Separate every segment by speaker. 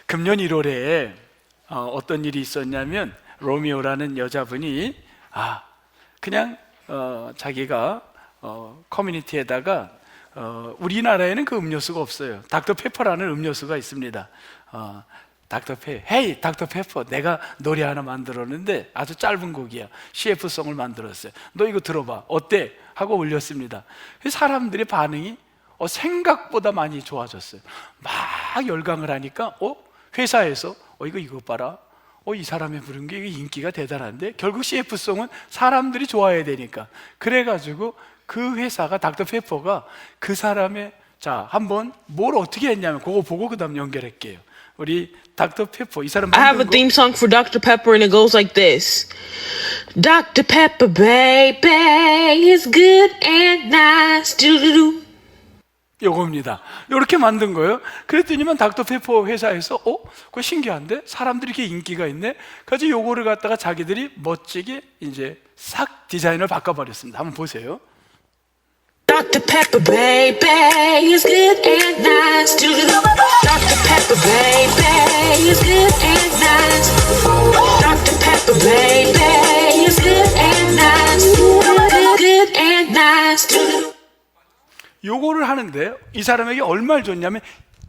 Speaker 1: 금년 1월에 어떤 일이 있었냐면 로미오라는 여자분이 그냥 자기가 커뮤니티에다가 우리나라에는 그 음료수가 없어요. 닥터페퍼라는 음료수가 있습니다. 헤이 닥터페퍼, 내가 노래 하나 만들었는데 아주 짧은 곡이야. CF송을 만들었어요. 너 이거 들어봐, 어때? 하고 올렸습니다. 사람들의 반응이 생각보다 많이 좋아졌어요. 막 열광을 하니까 회사에서 이거 봐라, 이 사람이 부른 게 인기가 대단한데, 결국 CF송은 사람들이 좋아해야 되니까, 그래가지고 그 회사가, 닥터페퍼가 그 사람의, 자, 한번 뭘 어떻게 했냐면 그거 보고 그 다음 연결할게요. 우리 닥터페퍼, 이 사람
Speaker 2: I have a theme song for Dr. Pepper and it goes like this. Dr. Pepper, baby, is good and nice. Do-do-do.
Speaker 1: 요겁니다. 이렇게 만든 거예요. 그랬더니만 닥터페퍼 회사에서 그거 신기한데? 사람들이 이렇게 인기가 있네? 그래서 요거를 갖다가 자기들이 멋지게 이제 싹 디자인을 바꿔버렸습니다. 한번 보세요.
Speaker 2: Dr. Pepper, baby, is good and nice. Do-do-do. Dr. Pepper, baby, is good and nice. Dr. Pepper, baby, is good and nice. Good and nice. Do-do-do.
Speaker 1: 요거를 하는데 이 사람에게 얼마를 줬냐면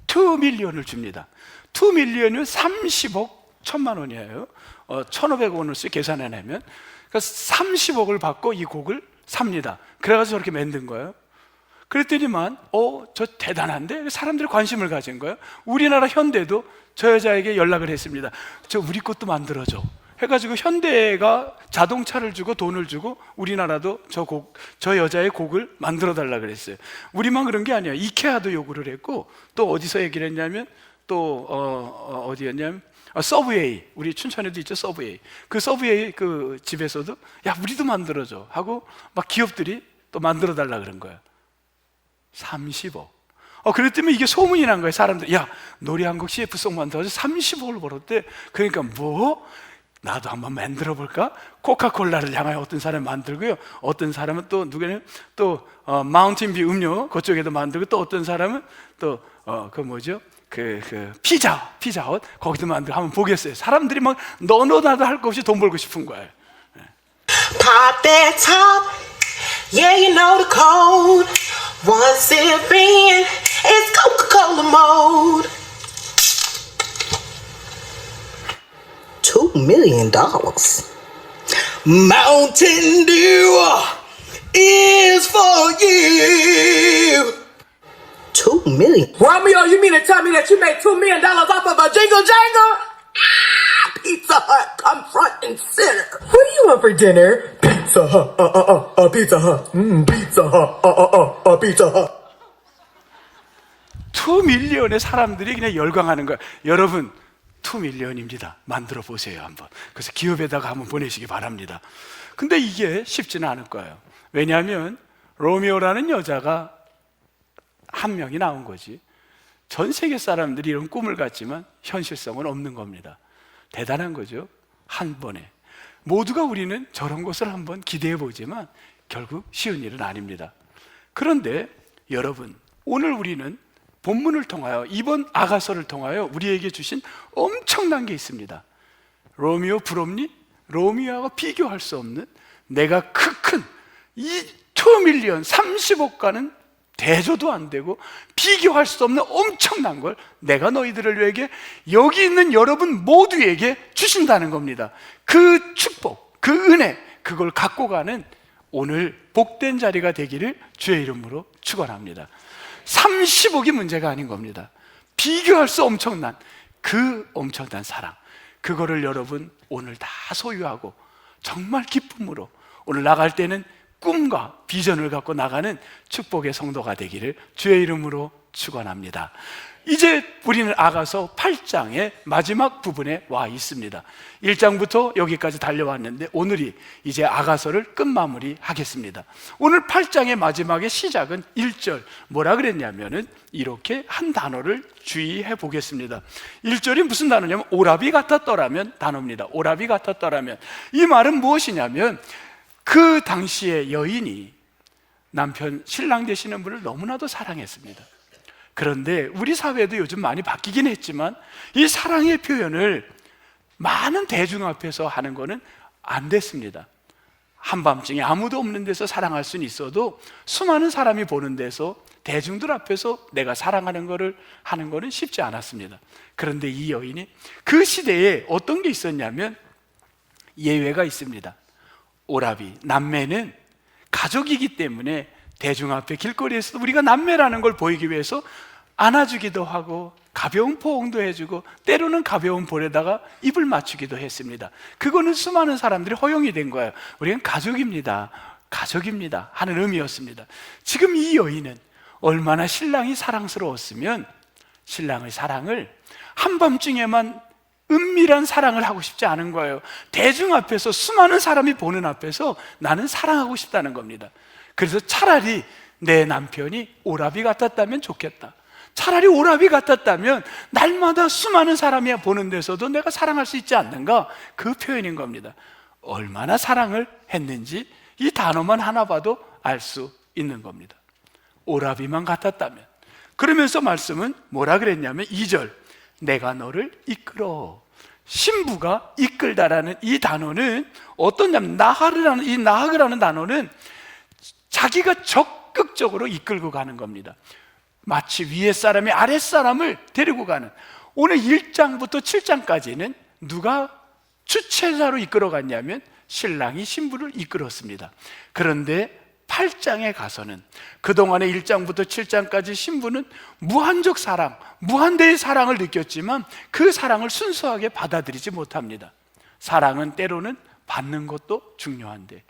Speaker 1: 2밀리언을 줍니다. 2밀리언이면 30억 1천만 원이에요. 1,500원을 계산해내면, 그러니까 30억을 받고 이 곡을 삽니다. 그래가지고 저렇게 만든 거예요. 그랬더니만 저 대단한데? 사람들이 관심을 가진 거예요. 우리나라 현대도 저 여자에게 연락을 했습니다. 저 우리 것도 만들어줘 해가지고 현대가 자동차를 주고 돈을 주고 우리나라도 저 여자의 곡을 만들어 달라 그랬어요. 우리만 그런 게 아니야. 이케아도 요구를 했고, 또 어디서 얘기를 했냐면, 또 어디였냐면 서브웨이, 우리 춘천에도 있죠, 서브웨이. 그 서브웨이 그 집에서도 야, 우리도 만들어줘 하고 막 기업들이 또 만들어 달라 그런 거예요. 30억. 그랬더니 이게 소문이 난 거예요. 사람들이, 야, 노래 한 곡 CF송 만들어서 30억을 벌었대. 그러니까 나도 한번 만들어 볼까? 코카콜라를 향하여 어떤 사람이 만들고요, 어떤 사람은 또 누구는 또 마운틴뷰 음료 그쪽에도 만들고, 또 어떤 사람은 또 피자헛 거기도 만들고. 한번 보겠어요. 사람들이 막 너도 할 것 없이 돈 벌고 싶은 거예요.
Speaker 3: Pop that top, yeah, you know the code. One sip in, it's Coca-Cola mode. $2 million. Mountain Dew is for you. $2 million.
Speaker 4: Romeo, you mean to tell me that you made $2 million off of a jingle jangle?
Speaker 3: Pizza Hut, come front and center.
Speaker 4: What do you want for dinner? Pizza Hut, Pizza Hut, Pizza Hut, Pizza Hut.
Speaker 1: 2밀리언의 사람들이 그냥 열광하는 거예요. 여러분, 2밀리언입니다. 만들어 보세요, 한번. 그래서 기업에다가 한번 보내시기 바랍니다. 근데 이게 쉽지는 않을 거예요. 왜냐하면 로미오라는 여자가 한 명이 나온 거지, 전 세계 사람들이 이런 꿈을 갖지만 현실성은 없는 겁니다. 대단한 거죠. 한 번에 모두가 우리는 저런 것을 한번 기대해 보지만 결국 쉬운 일은 아닙니다. 그런데 여러분, 오늘 우리는 본문을 통하여, 이번 아가서를 통하여 우리에게 주신 엄청난 게 있습니다. 로미오 부럽니? 로미오하고 비교할 수 없는, 내가 큰 이 2밀리언 30억과는 대조도 안 되고 비교할 수 없는 엄청난 걸 내가 너희들을 위해, 여기 있는 여러분 모두에게 주신다는 겁니다. 그 축복, 그 은혜, 그걸 갖고 가는 오늘 복된 자리가 되기를 주의 이름으로 축원합니다. 30억이 문제가 아닌 겁니다. 비교할 수 엄청난 그 엄청난 사랑, 그거를 여러분 오늘 다 소유하고 정말 기쁨으로 오늘 나갈 때는 꿈과 비전을 갖고 나가는 축복의 성도가 되기를 주의 이름으로 축원합니다. 이제 우리는 아가서 8장의 마지막 부분에 와 있습니다. 1장부터 여기까지 달려왔는데 오늘이 이제 아가서를 끝마무리 하겠습니다. 오늘 8장의 마지막의 시작은 1절 뭐라 그랬냐면은 이렇게 한 단어를 주의해 보겠습니다. 1절이 무슨 단어냐면 오라비 같았더라면 단어입니다. 오라비 같았더라면, 이 말은 무엇이냐면 그 당시의 여인이 남편, 신랑 되시는 분을 너무나도 사랑했습니다. 그런데 우리 사회도 요즘 많이 바뀌긴 했지만 이 사랑의 표현을 많은 대중 앞에서 하는 거는 안 됐습니다. 한밤중에 아무도 없는 데서 사랑할 수는 있어도 수많은 사람이 보는 데서 대중들 앞에서 내가 사랑하는 거를 하는 거는 쉽지 않았습니다. 그런데 이 여인이 그 시대에 어떤 게 있었냐면 예외가 있습니다. 오라비, 남매는 가족이기 때문에 대중 앞에 길거리에서도 우리가 남매라는 걸 보이기 위해서 안아주기도 하고 가벼운 포옹도 해주고 때로는 가벼운 볼에다가 입을 맞추기도 했습니다. 그거는 수많은 사람들이 허용이 된 거예요. 우리는 가족입니다, 가족입니다 하는 의미였습니다. 지금 이 여인은 얼마나 신랑이 사랑스러웠으면 신랑의 사랑을 한밤중에만 은밀한 사랑을 하고 싶지 않은 거예요. 대중 앞에서, 수많은 사람이 보는 앞에서 나는 사랑하고 싶다는 겁니다. 그래서 차라리 내 남편이 오라비 같았다면 좋겠다, 차라리 오라비 같았다면 날마다 수많은 사람이 보는 데서도 내가 사랑할 수 있지 않는가, 그 표현인 겁니다. 얼마나 사랑을 했는지 이 단어만 하나 봐도 알 수 있는 겁니다. 오라비만 같았다면. 그러면서 말씀은 뭐라 그랬냐면 2절, 내가 너를 이끌어. 신부가 이끌다라는 이 단어는 어떠냐면 이 나하르라는 단어는 자기가 적극적으로 이끌고 가는 겁니다. 마치 위에 사람이 아랫 사람을 데리고 가는. 오늘 1장부터 7장까지는 누가 주체자로 이끌어갔냐면 신랑이 신부를 이끌었습니다. 그런데 8장에 가서는 그동안의 1장부터 7장까지 신부는 무한적 사랑, 무한대의 사랑을 느꼈지만 그 사랑을 순수하게 받아들이지 못합니다. 사랑은 때로는 받는 것도 중요한데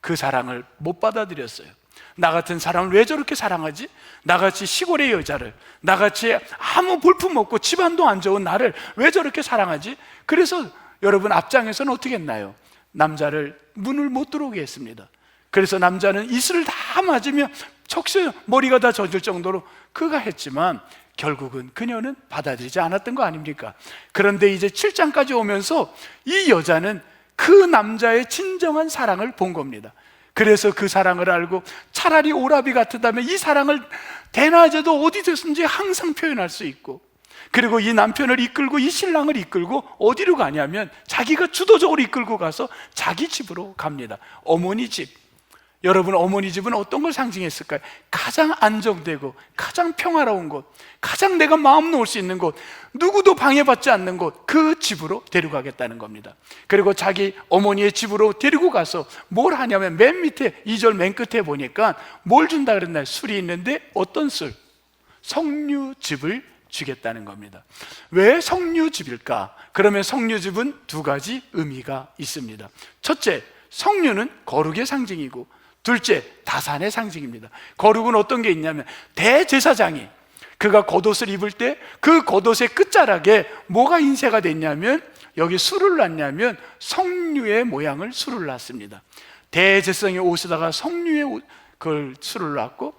Speaker 1: 그 사랑을 못 받아들였어요. 나 같은 사람을 왜 저렇게 사랑하지? 나같이 시골의 여자를, 나같이 아무 볼품 없고 집안도 안 좋은 나를 왜 저렇게 사랑하지? 그래서 여러분 앞장에서는 어떻게 했나요? 남자를 문을 못 들어오게 했습니다. 그래서 남자는 이슬을 다 맞으며 척수 머리가 다 젖을 정도로 그가 했지만 결국은 그녀는 받아들이지 않았던 거 아닙니까? 그런데 이제 7장까지 오면서 이 여자는 그 남자의 진정한 사랑을 본 겁니다. 그래서 그 사랑을 알고 차라리 오라비 같았다면 이 사랑을 대낮에도 어디든지 항상 표현할 수 있고, 그리고 이 남편을 이끌고 이 신랑을 이끌고 어디로 가냐면 자기가 주도적으로 이끌고 가서 자기 집으로 갑니다. 어머니 집. 여러분, 어머니 집은 어떤 걸 상징했을까요? 가장 안정되고 가장 평화로운 곳, 가장 내가 마음 놓을 수 있는 곳, 누구도 방해받지 않는 곳, 그 집으로 데려가겠다는 겁니다. 그리고 자기 어머니의 집으로 데리고 가서 뭘 하냐면 맨 밑에 2절 맨 끝에 보니까 뭘 준다 그랬나요? 술이 있는데 어떤 술? 석류즙을 주겠다는 겁니다. 왜 석류즙일까? 그러면 석류즙은 두 가지 의미가 있습니다. 첫째, 석류는 거룩의 상징이고, 둘째, 다산의 상징입니다. 거룩은 어떤 게 있냐면 대제사장이 그가 겉옷을 입을 때 그 겉옷의 끝자락에 뭐가 인쇄가 됐냐면 여기 술을 놨냐면 석류의 모양을 술을 놨습니다. 대제사장의 옷에다가 석류의 그걸 술을 놨고,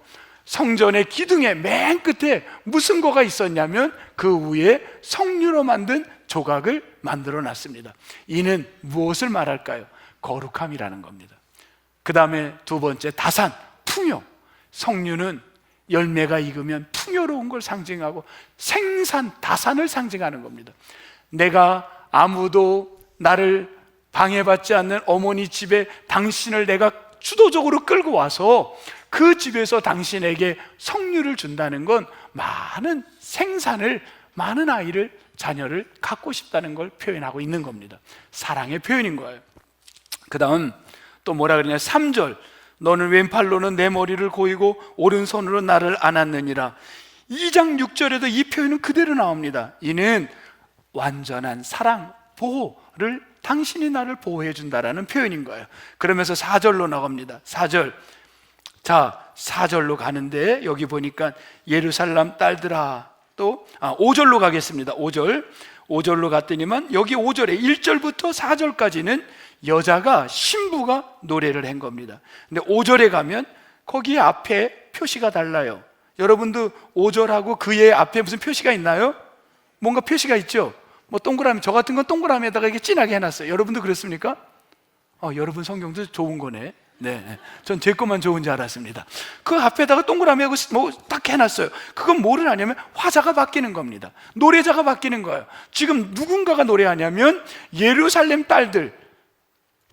Speaker 1: 성전의 기둥의 맨 끝에 무슨 거가 있었냐면 그 위에 석류로 만든 조각을 만들어 놨습니다. 이는 무엇을 말할까요? 거룩함이라는 겁니다. 그 다음에 두 번째, 다산, 풍요. 석류는 열매가 익으면 풍요로운 걸 상징하고 생산, 다산을 상징하는 겁니다. 내가 아무도 나를 방해받지 않는 어머니 집에 당신을 내가 주도적으로 끌고 와서 그 집에서 당신에게 석류를 준다는 건 많은 생산을, 많은 아이를, 자녀를 갖고 싶다는 걸 표현하고 있는 겁니다. 사랑의 표현인 거예요. 그 다음 또 뭐라 그러냐, 3절, 너는 왼팔로는 내 머리를 고이고 오른손으로 나를 안았느니라. 2장 6절에도 이 표현은 그대로 나옵니다. 이는 완전한 사랑, 보호를, 당신이 나를 보호해 준다라는 표현인 거예요. 그러면서 4절로 나갑니다. 4절. 자, 4절로 가는데 여기 보니까 예루살렘 딸들아, 또 5절로 가겠습니다. 5절로 갔더니만 여기 5절에 1절부터 4절까지는 여자가, 신부가 노래를 한 겁니다. 근데 5절에 가면 거기 앞에 표시가 달라요. 여러분도 5절하고 그의 앞에 무슨 표시가 있나요? 뭔가 표시가 있죠? 뭐 동그라미, 저 같은 건 동그라미에다가 이게 진하게 해놨어요. 여러분도 그렇습니까? 여러분 성경도 좋은 거네. 네, 전 제 것만 좋은 줄 알았습니다. 그 앞에다가 동그라미 하고 뭐 딱 해놨어요. 그건 뭐를 하냐면 화자가 바뀌는 겁니다. 노래자가 바뀌는 거예요. 지금 누군가가 노래하냐면 예루살렘 딸들,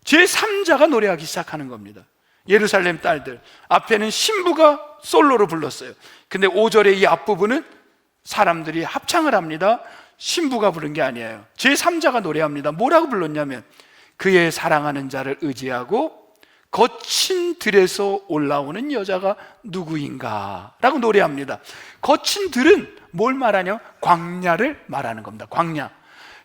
Speaker 1: 제3자가 노래하기 시작하는 겁니다. 예루살렘 딸들, 앞에는 신부가 솔로로 불렀어요. 근데 5절의 이 앞부분은 사람들이 합창을 합니다. 신부가 부른 게 아니에요. 제3자가 노래합니다. 뭐라고 불렀냐면 그의 사랑하는 자를 의지하고 거친 들에서 올라오는 여자가 누구인가 라고 노래합니다. 거친 들은 뭘 말하냐? 광야를 말하는 겁니다. 광야.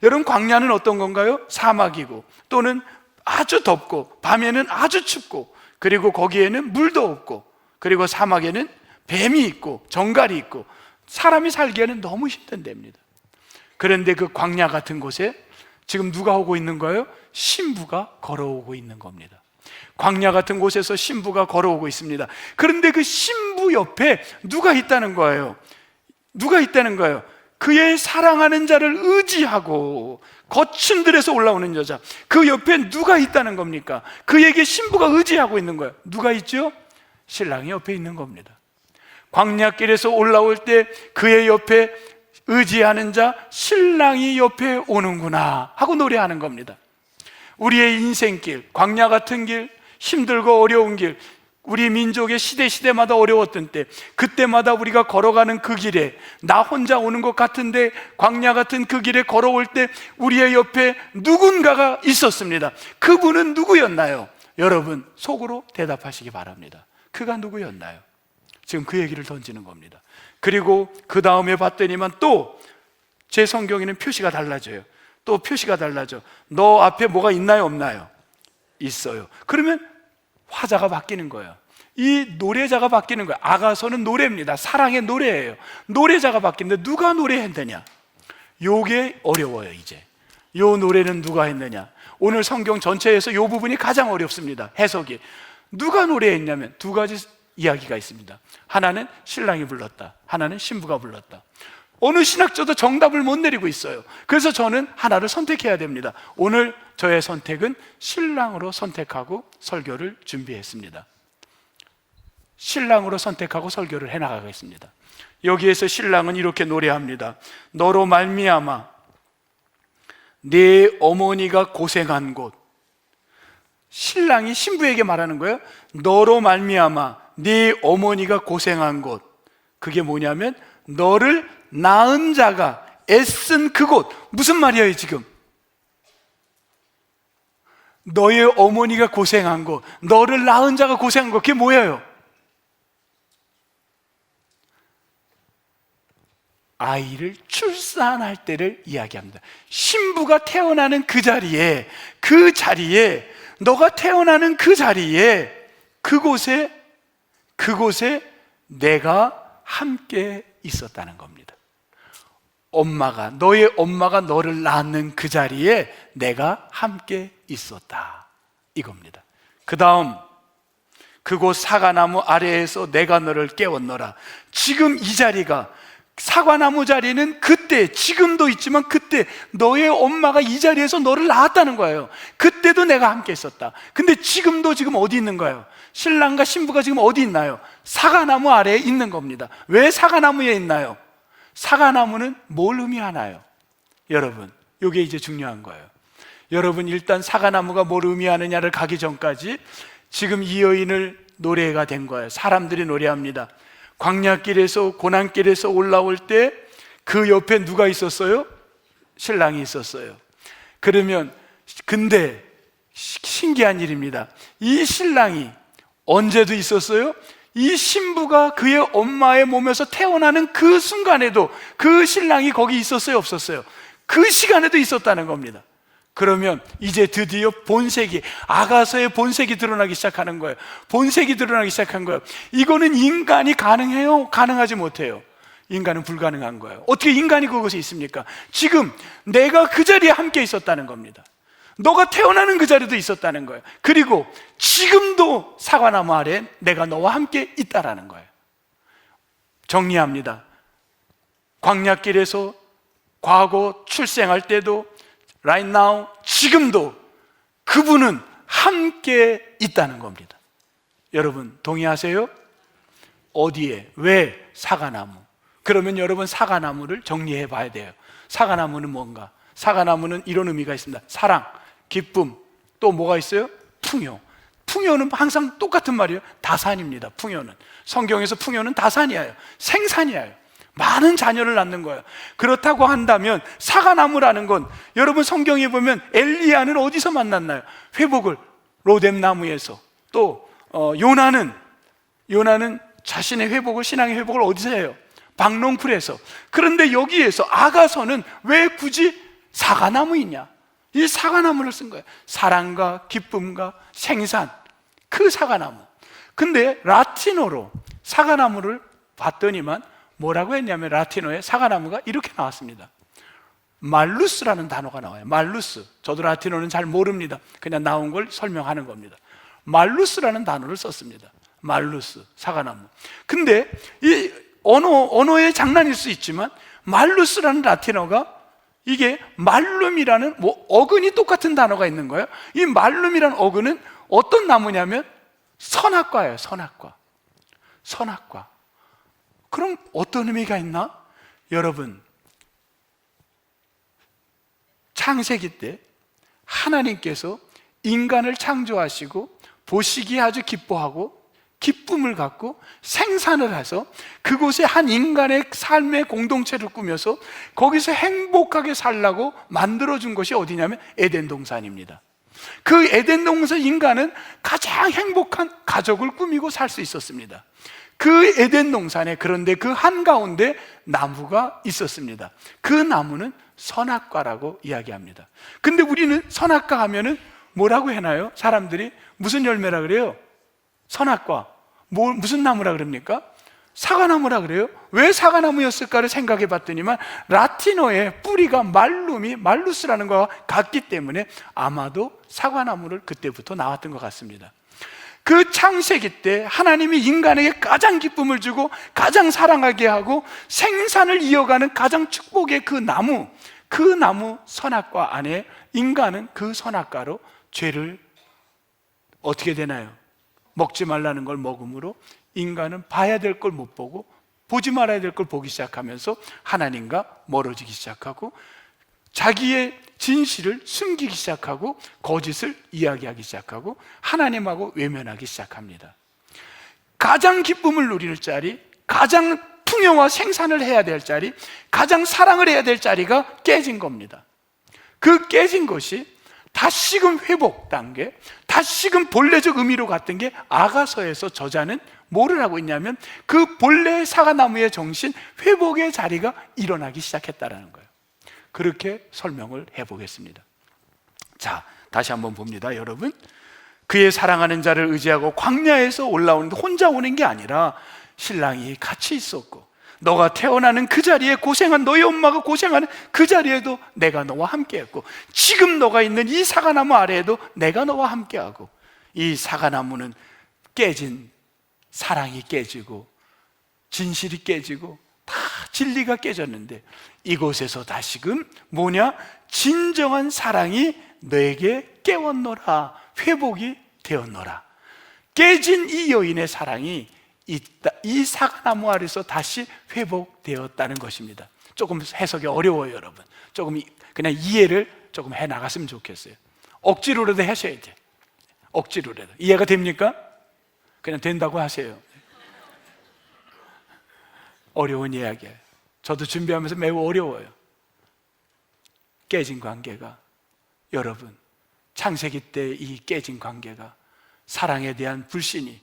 Speaker 1: 여러분, 광야는 어떤 건가요? 사막이고 또는 아주 덥고 밤에는 아주 춥고 그리고 거기에는 물도 없고 그리고 사막에는 뱀이 있고 정갈이 있고 사람이 살기에는 너무 힘든 데입니다. 그런데 그 광야 같은 곳에 지금 누가 오고 있는 거예요? 신부가 걸어오고 있는 겁니다. 광야 같은 곳에서 신부가 걸어오고 있습니다. 그런데 그 신부 옆에 누가 있다는 거예요? 누가 있다는 거예요? 그의 사랑하는 자를 의지하고 거친 들에서 올라오는 여자, 그 옆에 누가 있다는 겁니까? 그에게 신부가 의지하고 있는 거예요. 누가 있죠? 신랑이 옆에 있는 겁니다. 광야길에서 올라올 때 그의 옆에 의지하는 자, 신랑이 옆에 오는구나 하고 노래하는 겁니다. 우리의 인생길, 광야 같은 길, 힘들고 어려운 길, 우리 민족의 시대마다 어려웠던 때, 그때마다 우리가 걸어가는 그 길에 나 혼자 오는 것 같은데 광야 같은 그 길에 걸어올 때 우리의 옆에 누군가가 있었습니다. 그분은 누구였나요? 여러분 속으로 대답하시기 바랍니다. 그가 누구였나요? 지금 그 얘기를 던지는 겁니다. 그리고 그 다음에 봤더니만 또 제 성경에는 표시가 달라져요. 또 표시가 달라져. 너 앞에 뭐가 있나요? 없나요? 있어요. 그러면 화자가 바뀌는 거예요. 이 노래자가 바뀌는 거예요. 아가서는 노래입니다. 사랑의 노래예요. 노래자가 바뀌는데 누가 노래했느냐? 요게 어려워요. 이제 요 노래는 누가 했느냐? 오늘 성경 전체에서 요 부분이 가장 어렵습니다. 해석이. 누가 노래했냐면 두 가지 이야기가 있습니다. 하나는 신랑이 불렀다, 하나는 신부가 불렀다. 어느 신학자도 정답을 못 내리고 있어요. 그래서 저는 하나를 선택해야 됩니다. 오늘 저의 선택은 신랑으로 선택하고 설교를 준비했습니다. 신랑으로 선택하고 설교를 해나가겠습니다. 여기에서 신랑은 이렇게 노래합니다. 너로 말미암아 네 어머니가 고생한 곳. 신랑이 신부에게 말하는 거예요. 너로 말미암아 네 어머니가 고생한 곳. 그게 뭐냐면 너를 낳은 자가 애쓴 그곳. 무슨 말이에요 지금? 너의 어머니가 고생한 곳, 너를 낳은 자가 고생한 곳. 그게 뭐예요? 아이를 출산할 때를 이야기합니다. 신부가 태어나는 그 자리에, 너가 태어나는 그 자리에, 그곳에 내가 함께 있었다는 겁니다. 너의 엄마가 너를 낳는 그 자리에 내가 함께 있었다, 이겁니다. 그 다음, 그곳 사과나무 아래에서 내가 너를 깨웠노라. 지금 이 자리가, 사과나무 자리는 그때, 지금도 있지만 그때 너의 엄마가 이 자리에서 너를 낳았다는 거예요. 그때도 내가 함께 있었다. 근데 지금도 지금 어디 있는 거예요? 신랑과 신부가 지금 어디 있나요? 사과나무 아래에 있는 겁니다. 왜 사과나무에 있나요? 사과나무는 뭘 의미하나요? 여러분, 이게 이제 중요한 거예요. 여러분, 일단 사과나무가 뭘 의미하느냐를 가기 전까지 지금 이 여인을 노래가 된 거예요. 사람들이 노래합니다. 광야길에서, 고난길에서 올라올 때 그 옆에 누가 있었어요? 신랑이 있었어요. 근데 신기한 일입니다. 이 신랑이 언제도 있었어요? 이 신부가 그의 엄마의 몸에서 태어나는 그 순간에도 그 신랑이 거기 있었어요? 없었어요? 그 시간에도 있었다는 겁니다. 그러면 이제 드디어 본색이, 아가서의 본색이 드러나기 시작하는 거예요. 본색이 드러나기 시작한 거예요. 이거는 인간이 가능해요? 가능하지 못해요? 인간은 불가능한 거예요. 어떻게 인간이 그것이 있습니까? 지금 내가 그 자리에 함께 있었다는 겁니다. 너가 태어나는 그 자리도 있었다는 거예요. 그리고 지금도 사과나무 아래 내가 너와 함께 있다라는 거예요. 정리합니다. 광야길에서 과거 출생할 때도 right now, 지금도 그분은 함께 있다는 겁니다. 여러분 동의하세요? 어디에? 왜? 사과나무. 그러면 여러분 사과나무를 정리해 봐야 돼요. 사과나무는 뭔가? 사과나무는 이런 의미가 있습니다. 사랑, 기쁨, 또 뭐가 있어요? 풍요. 풍요는 항상 똑같은 말이에요. 다산입니다. 풍요는. 성경에서 풍요는 다산이에요. 생산이에요. 많은 자녀를 낳는 거예요. 그렇다고 한다면 사과나무라는 건, 여러분 성경에 보면 엘리야는 어디서 만났나요? 회복을 로뎀나무에서. 또 요나는 자신의 회복을, 신앙의 회복을 어디서 해요? 박농풀에서. 그런데 여기에서 아가서는 왜 굳이 사과나무이냐? 이 사과나무를 쓴 거예요. 사랑과 기쁨과 생산, 그 사과나무. 근데 라틴어로 사과나무를 봤더니만 뭐라고 했냐면, 라틴어에 사과나무가 이렇게 나왔습니다. 말루스라는 단어가 나와요. 말루스. 저도 라틴어는 잘 모릅니다. 그냥 나온 걸 설명하는 겁니다. 말루스라는 단어를 썼습니다. 말루스, 사과나무. 근데 이 언어의 장난일 수 있지만, 말루스라는 라틴어가, 이게 말룸이라는 어근이 똑같은 단어가 있는 거예요. 이 말룸이라는 어근은 어떤 나무냐면 선악과예요. 선악과. 그럼 어떤 의미가 있나? 여러분, 창세기 때 하나님께서 인간을 창조하시고 보시기에 아주 기뻐하고 기쁨을 갖고 생산을 해서 그곳에 한 인간의 삶의 공동체를 꾸며서 거기서 행복하게 살라고 만들어준 것이 어디냐면 에덴 동산입니다. 그 에덴 동산, 인간은 가장 행복한 가족을 꾸미고 살 수 있었습니다. 그 에덴 동산에, 그런데 그 한가운데 나무가 있었습니다. 그 나무는 선악과라고 이야기합니다. 근데 우리는 선악과 하면은 뭐라고 해나요? 사람들이 무슨 열매라 그래요? 선악과. 무슨 나무라 그럽니까? 사과나무라 그래요. 왜 사과나무였을까를 생각해 봤더니만, 라틴어의 뿌리가 말루스라는 거와 같기 때문에 아마도 사과나무를 그때부터 나왔던 것 같습니다. 그 창세기 때 하나님이 인간에게 가장 기쁨을 주고 가장 사랑하게 하고 생산을 이어가는 가장 축복의 그 나무 선악과 안에, 인간은 그 선악과로 죄를 어떻게 되나요? 먹지 말라는 걸 먹음으로 인간은 봐야 될 걸 못 보고 보지 말아야 될 걸 보기 시작하면서 하나님과 멀어지기 시작하고 자기의 진실을 숨기기 시작하고 거짓을 이야기하기 시작하고 하나님하고 외면하기 시작합니다. 가장 기쁨을 누릴 자리, 가장 풍요와 생산을 해야 될 자리, 가장 사랑을 해야 될 자리가 깨진 겁니다. 그 깨진 것이 다시금 회복 단계, 다시금 본래적 의미로 갔던 게 아가서에서 저자는 뭐를 하고 있냐면 그 본래의 사과나무의 정신, 회복의 자리가 일어나기 시작했다는 거예요. 그렇게 설명을 해보겠습니다. 자, 다시 한번 봅니다. 여러분, 그의 사랑하는 자를 의지하고 광야에서 올라오는데 혼자 오는 게 아니라 신랑이 같이 있었고, 너가 태어나는 그 자리에 고생한 너희 엄마가 고생하는 그 자리에도 내가 너와 함께했고, 지금 너가 있는 이 사과나무 아래에도 내가 너와 함께하고, 이 사과나무는 깨진 사랑이 깨지고 진실이 깨지고 다 진리가 깨졌는데, 이곳에서 다시금 뭐냐? 진정한 사랑이 너에게 깨웠노라, 회복이 되었노라. 깨진 이 여인의 사랑이 이 사과나무 아래서 다시 회복되었다는 것입니다. 조금 해석이 어려워요, 여러분. 조금 그냥 이해를 조금 해 나갔으면 좋겠어요. 억지로라도 하셔야 돼. 억지로라도. 이해가 됩니까? 그냥 된다고 하세요. 어려운 이야기예요. 저도 준비하면서 매우 어려워요. 깨진 관계가, 여러분, 창세기 때 이 깨진 관계가, 사랑에 대한 불신이,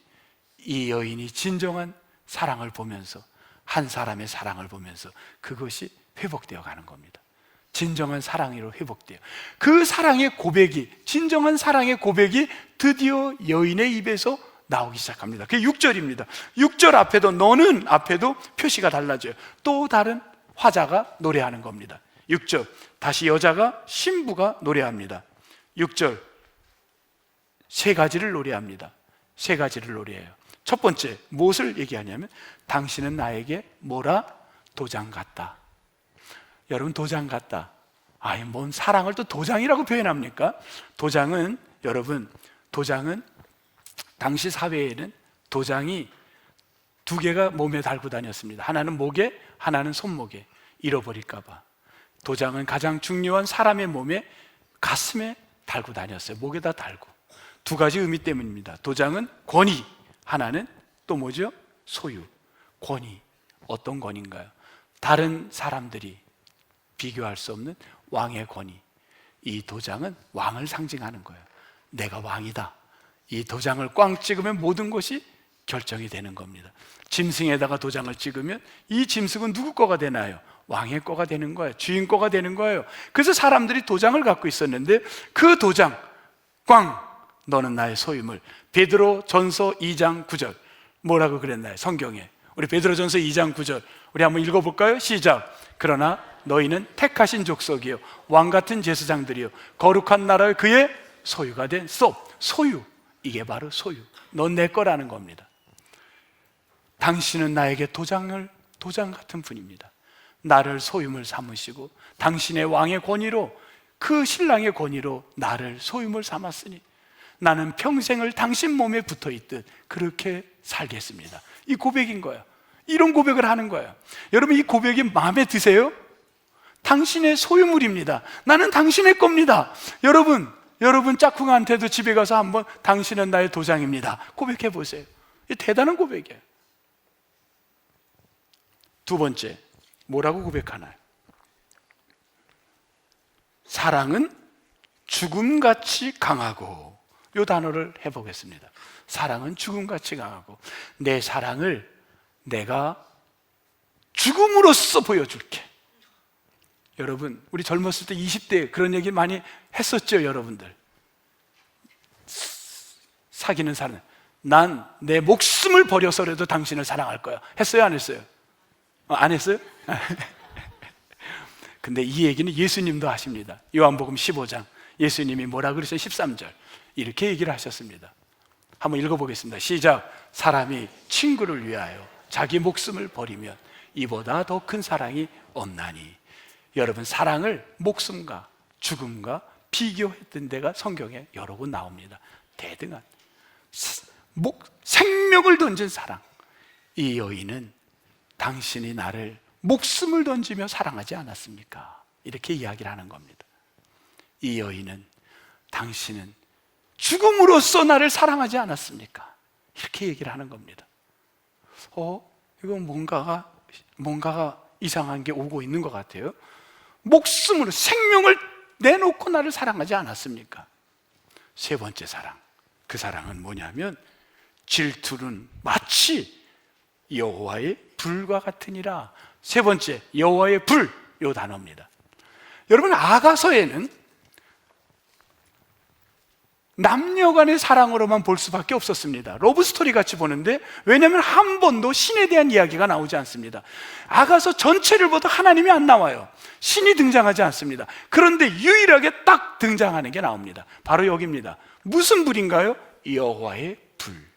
Speaker 1: 이 여인이 진정한 사랑을 보면서, 한 사람의 사랑을 보면서 그것이 회복되어 가는 겁니다. 진정한 사랑으로 회복돼요. 그 사랑의 고백이, 진정한 사랑의 고백이 드디어 여인의 입에서 나오기 시작합니다. 그게 6절입니다. 6절 앞에도, 너는 앞에도 표시가 달라져요. 또 다른 화자가 노래하는 겁니다. 6절, 다시 여자가, 신부가 노래합니다. 6절, 세 가지를 노래합니다. 세 가지를 노래해요. 첫 번째, 무엇을 얘기하냐면, 당신은 나에게 뭐라? 도장 같다. 여러분, 도장 같다. 아니, 뭔 사랑을 또 도장이라고 표현합니까? 도장은, 여러분, 도장은 당시 사회에는 도장이 두 개가 몸에 달고 다녔습니다. 하나는 목에, 하나는 손목에. 잃어버릴까 봐. 도장은 가장 중요한 사람의 몸에, 가슴에 달고 다녔어요. 목에다 달고. 두 가지 의미 때문입니다. 도장은 권위, 하나는 또 뭐죠? 소유. 권위. 어떤 권위인가요? 다른 사람들이 비교할 수 없는 왕의 권위. 이 도장은 왕을 상징하는 거예요. 내가 왕이다. 이 도장을 꽝 찍으면 모든 것이 결정이 되는 겁니다. 짐승에다가 도장을 찍으면 이 짐승은 누구 거가 되나요? 왕의 거가 되는 거예요. 주인 거가 되는 거예요. 그래서 사람들이 도장을 갖고 있었는데 그 도장, 꽝! 너는 나의 소유물. 베드로 전서 2장 9절. 뭐라고 그랬나요? 성경에. 우리 베드로 전서 2장 9절. 우리 한번 읽어볼까요? 시작. 그러나 너희는 택하신 족속이요, 왕같은 제사장들이요, 거룩한 나라의 그의 소유가 된 소유. 이게 바로 소유. 넌 내 거라는 겁니다. 당신은 나에게 도장 같은 분입니다. 나를 소유물 삼으시고 당신의 왕의 권위로, 그 신랑의 권위로 나를 소유물 삼았으니 나는 평생을 당신 몸에 붙어있듯 그렇게 살겠습니다. 이 고백인 거예요. 이런 고백을 하는 거예요. 여러분, 이 고백이 마음에 드세요? 당신의 소유물입니다. 나는 당신의 겁니다. 여러분 짝꿍한테도 집에 가서 한번 당신은 나의 도장입니다 고백해 보세요. 이 대단한 고백이에요. 두 번째, 뭐라고 고백하나요? 사랑은 죽음같이 강하고. 이 단어를 해보겠습니다. 사랑은 죽음같이 강하고. 내 사랑을 내가 죽음으로써 보여줄게. 여러분, 우리 젊었을 때 20대 그런 얘기 많이 했었죠. 여러분들, 사귀는 사람, 난 내 목숨을 버려서라도 당신을 사랑할 거야. 했어요, 안 했어요? 안 했어요? 근데 이 얘기는 예수님도 하십니다. 요한복음 15장 예수님이 뭐라 그러세요? 13절 이렇게 얘기를 하셨습니다. 한번 읽어보겠습니다. 시작. 사람이 친구를 위하여 자기 목숨을 버리면 이보다 더 큰 사랑이 없나니. 여러분, 사랑을 목숨과 죽음과 비교했던 데가 성경에 여러 번 나옵니다. 대등한 생명을 던진 사랑. 이 여인은 당신이 나를 목숨을 던지며 사랑하지 않았습니까? 이렇게 이야기를 하는 겁니다. 이 여인은 당신은 죽음으로써 나를 사랑하지 않았습니까? 이렇게 얘기를 하는 겁니다. 이건 뭔가가 이상한 게 오고 있는 것 같아요. 목숨으로, 생명을 내놓고 나를 사랑하지 않았습니까? 세 번째 사랑, 그 사랑은 뭐냐면 질투는 마치 여호와의 불과 같으니라. 세 번째, 여호와의 불, 이 단어입니다. 여러분, 아가서에는 남녀 간의 사랑으로만 볼 수밖에 없었습니다. 러브스토리 같이 보는데, 왜냐하면 한 번도 신에 대한 이야기가 나오지 않습니다. 아가서 전체를 봐도 하나님이 안 나와요. 신이 등장하지 않습니다. 그런데 유일하게 딱 등장하는 게 나옵니다. 바로 여기입니다. 무슨 불인가요? 여호와의 불.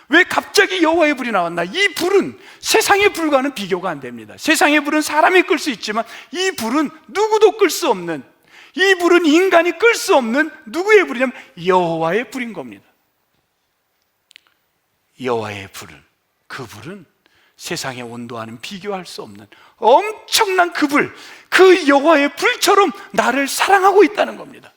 Speaker 1: 왜 갑자기 여호와의 불이 나왔나? 이 불은 세상의 불과는 비교가 안 됩니다. 세상의 불은 사람이 끌 수 있지만 이 불은 누구도 끌 수 없는, 이 불은 인간이 끌 수 없는 누구의 불이냐면 여호와의 불인 겁니다. 여호와의 불은, 그 불은 세상의 온도와는 비교할 수 없는 엄청난 그 불, 그 여호와의 불처럼 나를 사랑하고 있다는 겁니다.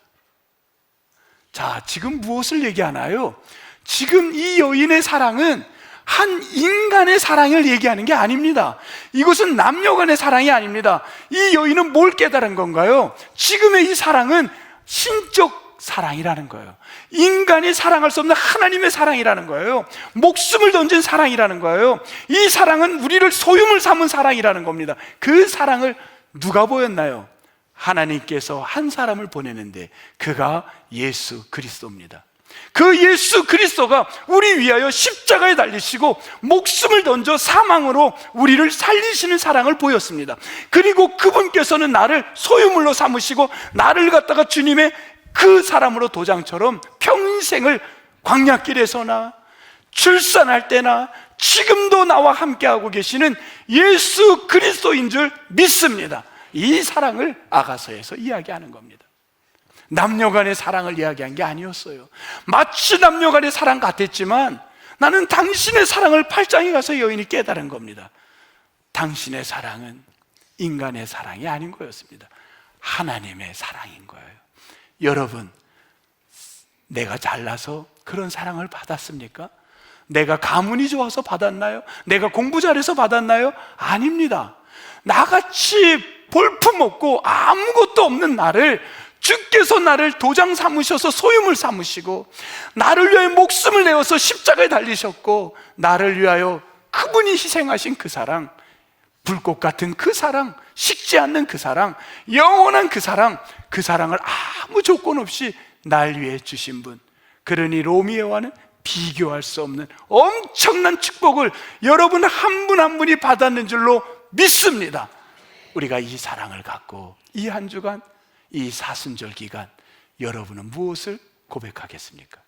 Speaker 1: 자, 지금 무엇을 얘기하나요? 지금 이 여인의 사랑은 한 인간의 사랑을 얘기하는 게 아닙니다. 이것은 남녀 간의 사랑이 아닙니다. 이 여인은 뭘 깨달은 건가요? 지금의 이 사랑은 신적 사랑이라는 거예요. 인간이 사랑할 수 없는 하나님의 사랑이라는 거예요. 목숨을 던진 사랑이라는 거예요. 이 사랑은 우리를 소유물 삼은 사랑이라는 겁니다. 그 사랑을 누가 보였나요? 하나님께서 한 사람을 보내는데 그가 예수 그리스도입니다. 그 예수 그리스도가 우리 위하여 십자가에 달리시고 목숨을 던져 사망으로 우리를 살리시는 사랑을 보였습니다. 그리고 그분께서는 나를 소유물로 삼으시고 나를 갖다가 주님의 그 사람으로 도장처럼 평생을 광야길에서나 출산할 때나 지금도 나와 함께하고 계시는 예수 그리스도인 줄 믿습니다. 이 사랑을 아가서에서 이야기하는 겁니다. 남녀 간의 사랑을 이야기한 게 아니었어요. 마치 남녀 간의 사랑 같았지만 나는 당신의 사랑을 8장에 가서 여인이 깨달은 겁니다. 당신의 사랑은 인간의 사랑이 아닌 거였습니다. 하나님의 사랑인 거예요. 여러분, 내가 잘나서 그런 사랑을 받았습니까? 내가 가문이 좋아서 받았나요? 내가 공부 잘해서 받았나요? 아닙니다. 나같이 볼품없고 아무것도 없는 나를 주께서 나를 도장 삼으셔서 소유물 삼으시고 나를 위하여 목숨을 내어서 십자가에 달리셨고 나를 위하여 그분이 희생하신 그 사랑, 불꽃 같은 그 사랑, 식지 않는 그 사랑, 영원한 그 사랑, 그 사랑을 아무 조건 없이 날 위해 주신 분, 그러니 로미오와는 비교할 수 없는 엄청난 축복을 여러분 한 분 한 분이 받았는 줄로 믿습니다. 우리가 이 사랑을 갖고 이 한 주간, 이 사순절 기간 여러분은 무엇을 고백하겠습니까?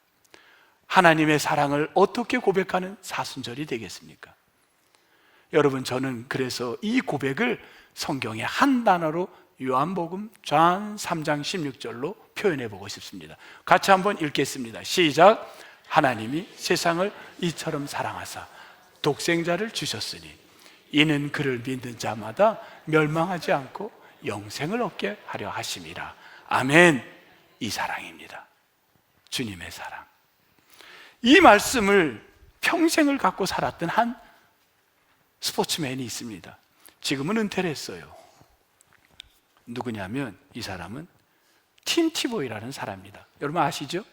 Speaker 1: 하나님의 사랑을 어떻게 고백하는 사순절이 되겠습니까? 여러분, 저는 그래서 이 고백을 성경의 한 단어로 요한복음 John 3장 16절로 표현해 보고 싶습니다. 같이 한번 읽겠습니다. 시작. 하나님이 세상을 이처럼 사랑하사 독생자를 주셨으니 이는 그를 믿는 자마다 멸망하지 않고 영생을 얻게 하려 하심이라. 아멘. 이 사랑입니다. 주님의 사랑. 이 말씀을 평생을 갖고 살았던 한 스포츠맨이 있습니다. 지금은 은퇴를 했어요. 누구냐면 이 사람은 팀 티보이라는 사람입니다. 여러분 아시죠?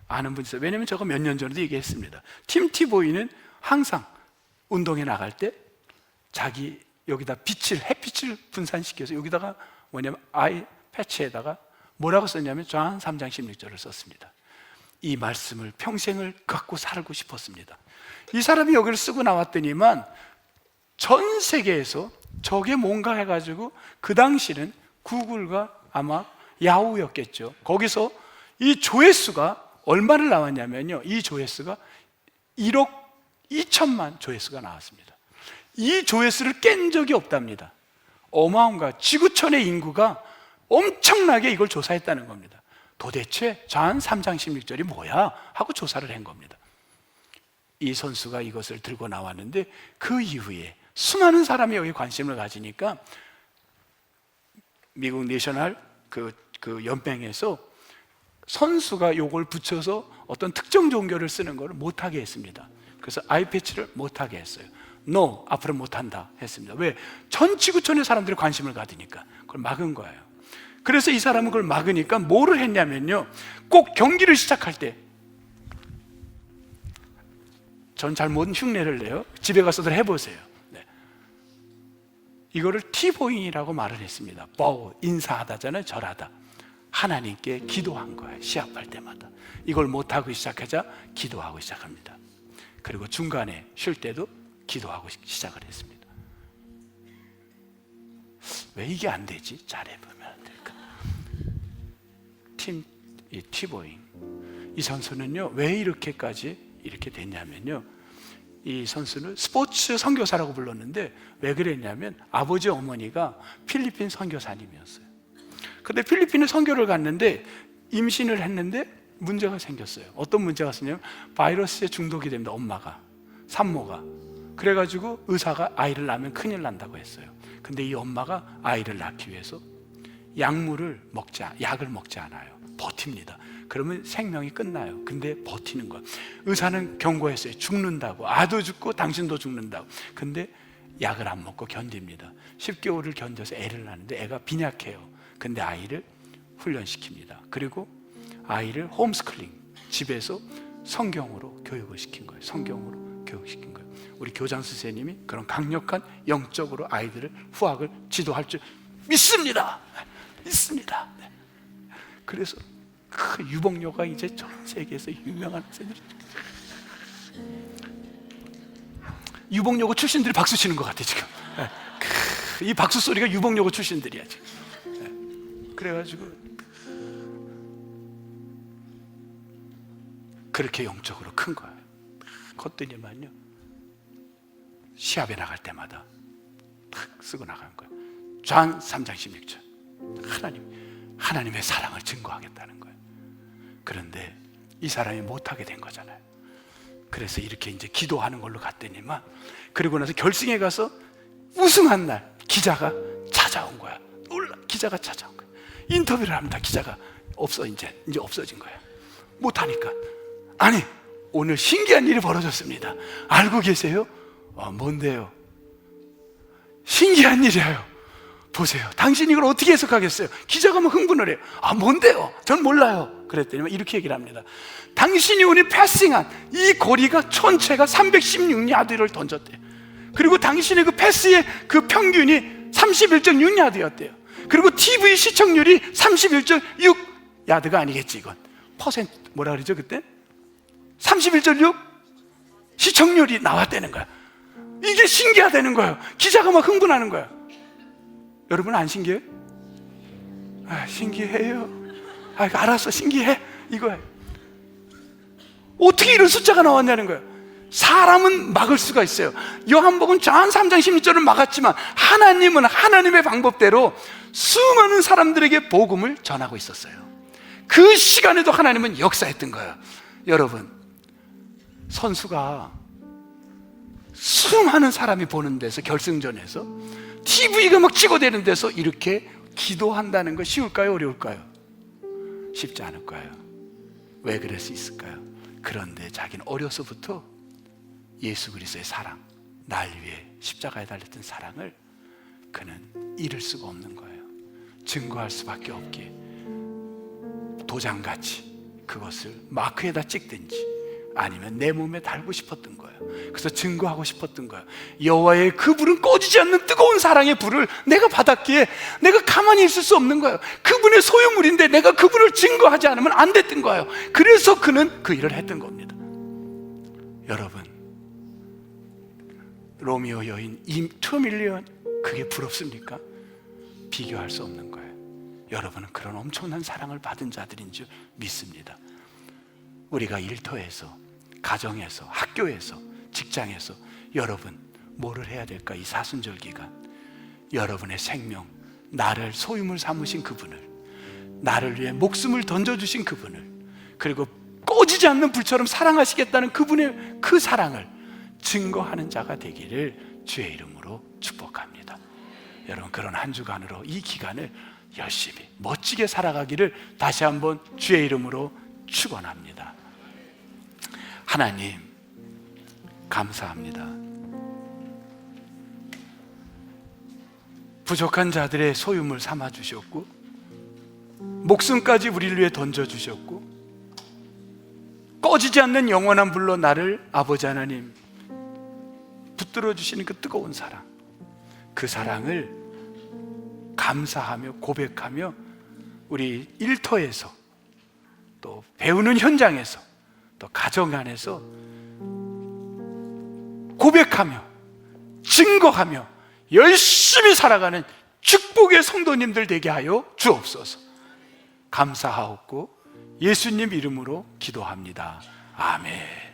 Speaker 1: 아는 분 있어요. 왜냐면 제가 몇 년 전에도 얘기했습니다. 팀 티보이는 항상 운동에 나갈 때 자기 여기다 햇빛을 분산시켜서 여기다가 뭐냐면 아이 패치에다가 뭐라고 썼냐면 John 3장 16절을 썼습니다. 이 말씀을 평생을 갖고 살고 싶었습니다. 이 사람이 여기를 쓰고 나왔더니만 전 세계에서 저게 뭔가 해가지고 그 당시는 구글과 아마 야후였겠죠. 거기서 이 조회수가 얼마를 나왔냐면요, 이 조회수가 1억 2천만 조회수가 나왔습니다. 이 조회수를 깬 적이 없답니다. 어마어마한 지구촌의 인구가 엄청나게 이걸 조사했다는 겁니다. 도대체 John 3장 16절이 뭐야? 하고 조사를 한 겁니다. 이 선수가 이것을 들고 나왔는데 그 이후에 수많은 사람이 여기 관심을 가지니까 미국 내셔널 그 연맹에서 선수가 요걸 붙여서 어떤 특정 종교를 쓰는 걸 못하게 했습니다. 그래서 아이패치를 못하게 했어요. No, 앞으로 못한다 했습니다. 왜? 전 지구촌의 사람들이 관심을 가지니까 그걸 막은 거예요. 그래서 이 사람은 그걸 막으니까 뭐를 했냐면요, 꼭 경기를 시작할 때, 전 잘 못 흉내를 내요. 집에 가서들 해보세요. 네. 이거를 티보잉이라고 말을 했습니다. 보우, 인사하다잖아요. 절하다. 하나님께 기도한 거예요. 시합할 때마다. 이걸 못하고 시작하자 기도하고 시작합니다. 그리고 중간에 쉴 때도 기도하고 시작을 했습니다. 왜 이게 안 되지? 잘해보면 안 될까? 티보잉 이 선수는요, 왜 이렇게까지 이렇게 됐냐면요, 이 선수는 스포츠 선교사라고 불렀는데 왜 그랬냐면 아버지 어머니가 필리핀 선교사님이었어요. 근데 필리핀에 선교를 갔는데 임신을 했는데 문제가 생겼어요. 어떤 문제가 생겼냐면 바이러스에 중독이 됩니다. 엄마가, 산모가. 그래가지고 의사가 아이를 낳으면 큰일 난다고 했어요. 근데 이 엄마가 아이를 낳기 위해서 약을 먹지 않아요. 버팁니다. 그러면 생명이 끝나요. 근데 버티는 거예요. 의사는 경고했어요. 죽는다고. 아도 죽고 당신도 죽는다고. 근데 약을 안 먹고 견딥니다. 10개월을 견뎌서 애를 낳는데 애가 빈약해요. 근데 아이를 훈련시킵니다. 그리고 아이를 홈스쿨링, 집에서 성경으로 교육을 시킨 거예요. 성경으로 교육시킨 거예요. 우리 교장 선생님이 그런 강력한 영적으로 아이들을 후학을 지도할 줄 믿습니다. 믿습니다. 그래서 그 유복녀가 이제 전 세계에서 유명한 선생님, 유복녀고 출신들이 박수 치는 것 같아 지금. 이 박수 소리가 유복녀고 출신들이야 지금. 그래가지고 그렇게 영적으로 큰 거예요. 컸더니만요, 시합에 나갈 때마다 탁 쓰고 나간 거예요. John 3장 16절. 하나님의 사랑을 증거하겠다는 거예요. 그런데 이 사람이 못하게 된 거잖아요. 그래서 이렇게 이제 기도하는 걸로 갔더니만, 그리고 나서 결승에 가서 우승한 날 기자가 찾아온 거야. 기자가 찾아온 거야. 인터뷰를 합니다. 기자가 이제 없어진 거야. 못하니까. 아니, 오늘 신기한 일이 벌어졌습니다. 알고 계세요? 뭔데요? 신기한 일이에요. 보세요. 당신이 이걸 어떻게 해석하겠어요? 기자가 막 흥분을 해요. 뭔데요? 전 몰라요. 그랬더니 이렇게 얘기를 합니다. 당신이 오늘 패싱한 이 거리가 전체가 316야드를 던졌대요. 그리고 당신의 그 패스의 그 평균이 31.6야드였대요. 그리고 TV 시청률이 31.6야드가 아니겠지, 이건. 퍼센트, 뭐라 그러죠, 그때? 31.6 시청률이 나왔다는 거야. 이게 신기하다는 거예요. 기자가 막 흥분하는 거야. 여러분 안 신기해요? 신기해요. 알았어, 신기해. 이거야. 어떻게 이런 숫자가 나왔냐는 거예요. 사람은 막을 수가 있어요. 요한복음 전 3장 16절을 막았지만 하나님은 하나님의 방법대로 수많은 사람들에게 복음을 전하고 있었어요. 그 시간에도 하나님은 역사했던 거예요. 여러분, 선수가 수많은 사람이 보는 데서, 결승전에서 TV가 막 찍어대는 데서 이렇게 기도한다는 거 쉬울까요? 어려울까요? 쉽지 않을 거예요. 왜 그럴 수 있을까요? 그런데 자기는 어려서부터 예수 그리스도의 사랑, 날 위해 십자가에 달렸던 사랑을 그는 잃을 수가 없는 거예요. 증거할 수밖에 없기에 도장같이 그것을 마크에다 찍든지 아니면 내 몸에 달고 싶었던 거예요. 그래서 증거하고 싶었던 거예요. 여호와의 그 불은 꺼지지 않는 뜨거운 사랑의 불을 내가 받았기에 내가 가만히 있을 수 없는 거예요. 그분의 소유물인데 내가 그분을 증거하지 않으면 안 됐던 거예요. 그래서 그는 그 일을 했던 겁니다. 여러분, 로미오 여인 2밀리언, 그게 부럽습니까? 비교할 수 없는 거예요. 여러분은 그런 엄청난 사랑을 받은 자들인 줄 믿습니다. 우리가 일터에서, 가정에서, 학교에서, 직장에서 여러분 뭐를 해야 될까? 이 사순절 기간 여러분의 생명, 나를 소유물 삼으신 그분을, 나를 위해 목숨을 던져주신 그분을, 그리고 꺼지지 않는 불처럼 사랑하시겠다는 그분의 그 사랑을 증거하는 자가 되기를 주의 이름으로 축복합니다. 여러분, 그런 한 주간으로 이 기간을 열심히 멋지게 살아가기를 다시 한번 주의 이름으로 축원합니다. 하나님, 감사합니다. 부족한 자들의 소유물 삼아 주셨고 목숨까지 우리를 위해 던져 주셨고 꺼지지 않는 영원한 불로 나를 아버지 하나님 붙들어 주시는 그 뜨거운 사랑, 그 사랑을 감사하며 고백하며 우리 일터에서, 또 배우는 현장에서, 또 가정 안에서 고백하며 증거하며 열심히 살아가는 축복의 성도님들 되게 하여 주옵소서. 감사하옵고 예수님 이름으로 기도합니다. 아멘.